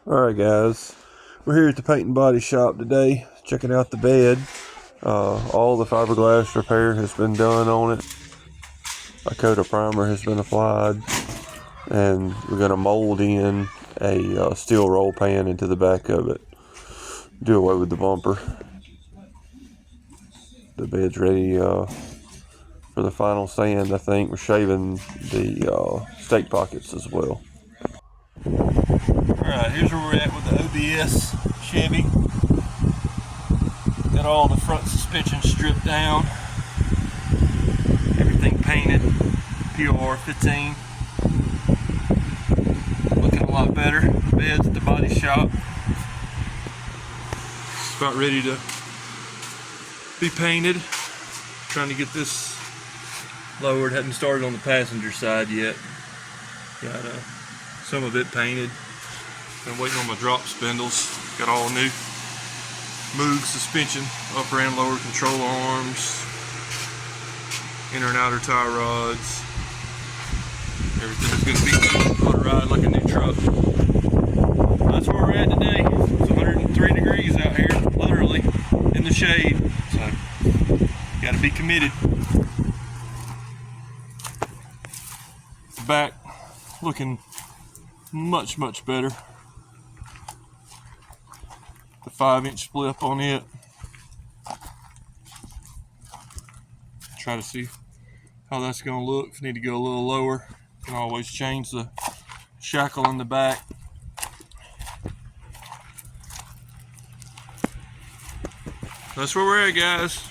Alright guys, we're here at the paint and body shop today, checking out the bed. All the fiberglass repair has been done on it. A coat of primer has been applied, and we're going to mold in a steel roll pan into the back of it. Do away with the bumper. The bed's ready for the final sand. I think we're shaving the stake pockets as well. Alright, here's where we're at with the OBS Chevy. Got all the front suspension stripped down. Everything painted. PR 15. Looking a lot better. The bed's at the body shop. It's about ready to be painted. Trying to get this lowered. Hadn't started on the passenger side yet. Got some of it painted. Been waiting on my drop spindles. Got all new Moog suspension, upper and lower control arms, inner and outer tie rods. Everything's gonna be on a ride like a new truck. That's where we're at today. It's 103 degrees out here, literally in the shade. So gotta be committed. Back looking much better. The 5-inch flip on it. Try to see how that's going to look. If you need to go a little lower, you can always change the shackle in the back. That's where we're at, guys.